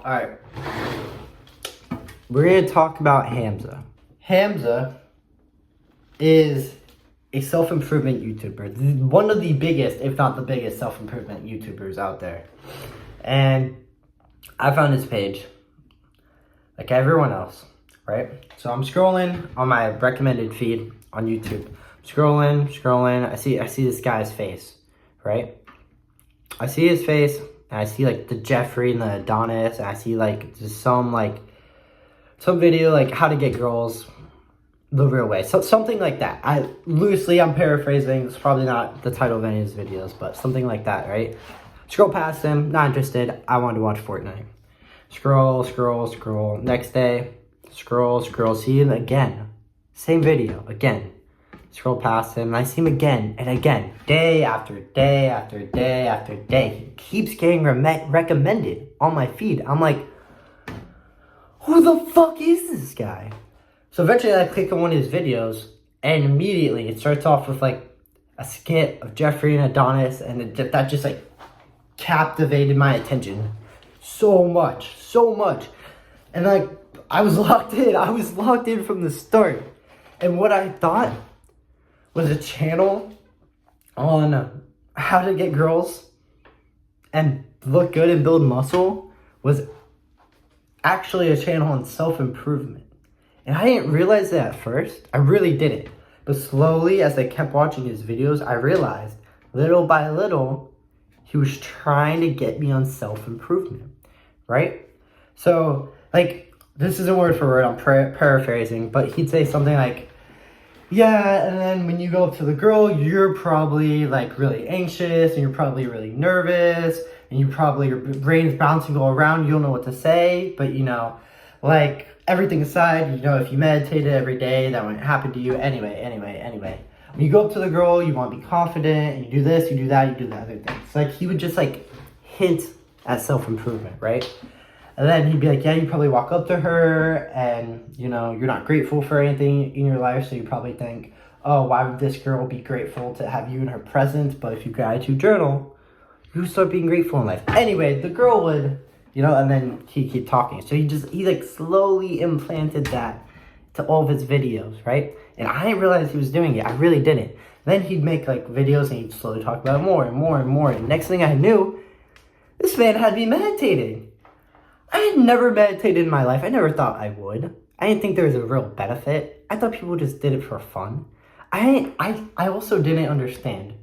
Alright. We're going to talk about Hamza. Hamza is a self-improvement YouTuber. One of the biggest, if not the biggest, self-improvement YouTubers out there. And I found his page, like everyone else, right? So I'm scrolling on my recommended feed on YouTube. Scrolling. I see this guy's face, right? I see his face, and I see like the Jeffrey and the Adonis, and I see like just some video like how to get girls the real way. So something like that. I'm paraphrasing. It's probably not the title of any of his videos, but something like that, right? Scroll past him, not interested. I wanted to watch Fortnite. Scroll. Next day, scroll. See him again. Same video, again. Scroll past him, and I see him again and again. Day after day after day after day. He keeps getting recommended on my feed. I'm like, who the fuck is this guy? So eventually I click on one of his videos, and immediately it starts off with like a skit of Jeffrey and Adonis, and that just like captivated my attention so much. And like, I was locked in from the start. And what I thought was a channel on how to get girls and look good and build muscle was actually a channel on self-improvement. And I didn't realize that at first. I really didn't. But slowly, as I kept watching his videos, I realized, little by little, he was trying to get me on self-improvement, right? So, like, this isn't word for word, I'm paraphrasing, but he'd say something like, yeah, and then when you go up to the girl, you're probably like really anxious, and you're probably really nervous, and your brain's bouncing all around, you don't know what to say, but you know, like, everything aside, you know, if you meditated every day, that wouldn't happen to you. Anyway. When you go up to the girl, you want to be confident, and you do this, you do that, you do the other things. Like, he would just like hint at self-improvement, right? And then he'd be like, yeah, you probably walk up to her and, you know, you're not grateful for anything in your life. So you probably think, oh, why would this girl be grateful to have you in her presence? But if you gratitude journal, you start being grateful in life. Anyway, the girl would, you know, and then he'd keep talking. So he like slowly implanted that to all of his videos, right? And I didn't realize he was doing it. I really didn't. Then he'd make like videos and he'd slowly talk about it more and more. And next thing I knew, this man had me meditating. I had never meditated in my life. I never thought I would. I didn't think there was a real benefit. I thought people just did it for fun. I also didn't understand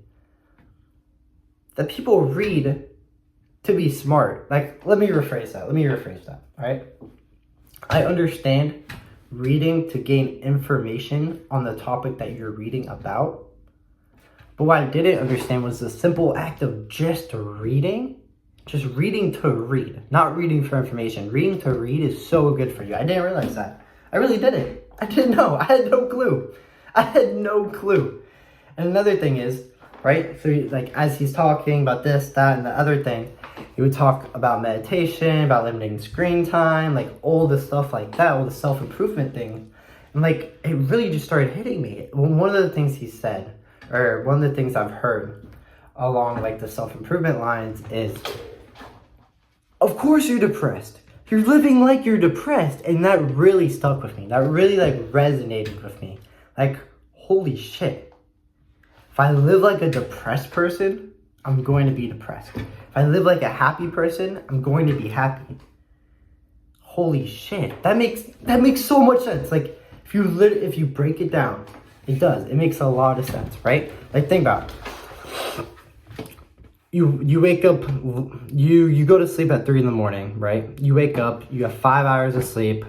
that people read to be smart. Like, let me rephrase that, all right? I understand reading to gain information on the topic that you're reading about. But what I didn't understand was the simple act of just reading. Just reading to read, not reading for information. Reading to read is so good for you. I didn't realize that. I really didn't. I didn't know. I had no clue. And another thing is, right, so like as he's talking about this, that, and the other thing, he would talk about meditation, about limiting screen time, like all the stuff like that, all the self-improvement things. And like, it really just started hitting me. One of the things he said, or one of the things I've heard along like the self-improvement lines is, of course you're depressed. You're living like you're depressed. And that really stuck with me. That really like resonated with me. Like, holy shit. If I live like a depressed person, I'm going to be depressed. If I live like a happy person, I'm going to be happy. Holy shit. That makes so much sense. Like, if you break it down, it does. It makes a lot of sense, right? Like, think about it. You wake up, you go to sleep at 3 a.m, right? You wake up, you have 5 hours of sleep,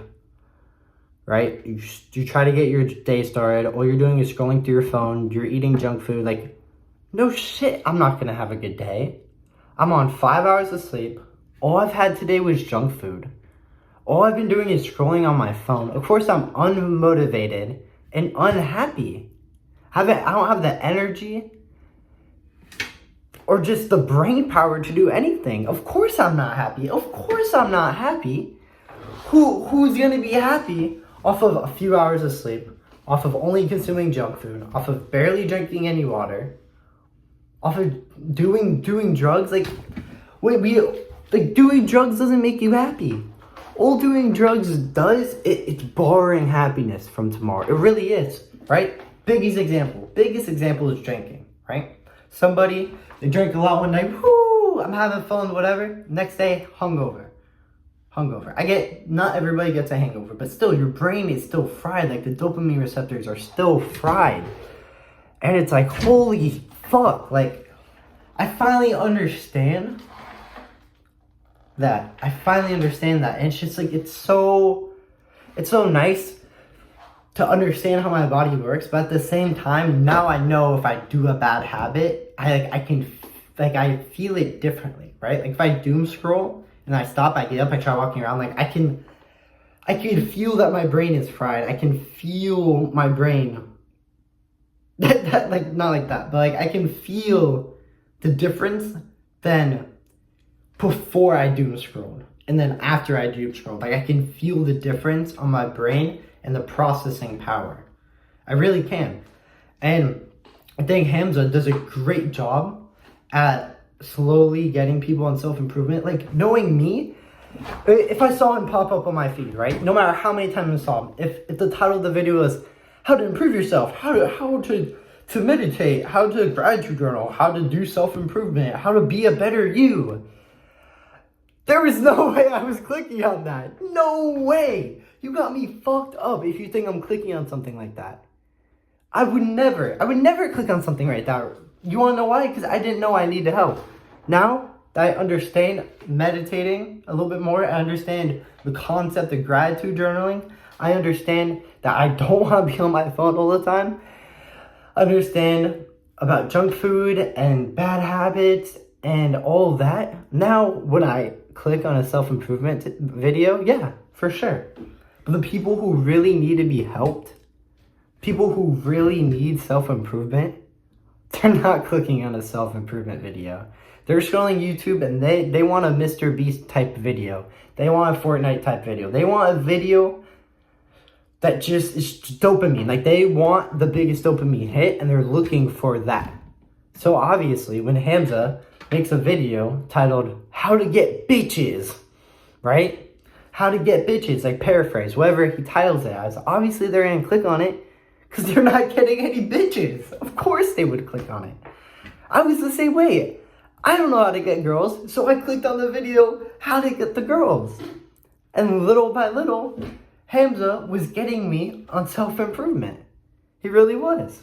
right? You try to get your day started. All you're doing is scrolling through your phone. You're eating junk food. Like, no shit, I'm not going to have a good day. I'm on 5 hours of sleep. All I've had today was junk food. All I've been doing is scrolling on my phone. Of course, I'm unmotivated and unhappy. I don't have the energy or just the brain power to do anything. Of course I'm not happy. Who's gonna be happy off of a few hours of sleep, off of only consuming junk food, off of barely drinking any water, off of doing drugs? Like, we Like, doing drugs doesn't make you happy. All doing drugs does, it's borrowing happiness from tomorrow. It really is, right? Biggest example is drinking, right? Somebody, they drink a lot one night, whoo, I'm having fun, whatever. Next day, hungover. I get, not everybody gets a hangover, but still, your brain is still fried. Like, the dopamine receptors are still fried. And it's like, holy fuck. Like, I finally understand that. And it's just like, it's so nice to understand how my body works. But at the same time, now I know if I do a bad habit, I feel it differently, right? Like, if I doom scroll and I stop, I get up, I try walking around, like, I can feel that my brain is fried. I can feel my brain like, not like that, but like, I can feel the difference than before I doom scrolled and then after I doom scrolled. Like, I can feel the difference on my brain and the processing power. I really can. And I think Hamza does a great job at slowly getting people on self-improvement. Like, knowing me, if I saw him pop up on my feed, right? No matter how many times I saw him, if the title of the video was how to improve yourself, how to meditate, how to gratitude journal, how to do self-improvement, how to be a better you, there was no way I was clicking on that. No way. You got me fucked up if you think I'm clicking on something like that. I would never click on something like that. You want to know why? Because I didn't know I needed help. Now that I understand meditating a little bit more, I understand the concept of gratitude journaling, I understand that I don't want to be on my phone all the time, I understand about junk food and bad habits and all that. Now, when I click on a self-improvement video, yeah, for sure. But the people who really need to be helped, people who really need self-improvement, they're not clicking on a self-improvement video. They're scrolling YouTube and they want a Mr. Beast type video. They want a Fortnite type video. They want a video that just is dopamine. Like, they want the biggest dopamine hit and they're looking for that. So obviously, when Hamza makes a video titled how to get bitches, right? How to get bitches, like, paraphrase, whatever he titles it as, obviously they're gonna click on it because they're not getting any bitches. Of course they would click on it. I was the same way. I don't know how to get girls, so I clicked on the video how to get the girls. And little by little, Hamza was getting me on self-improvement. He really was.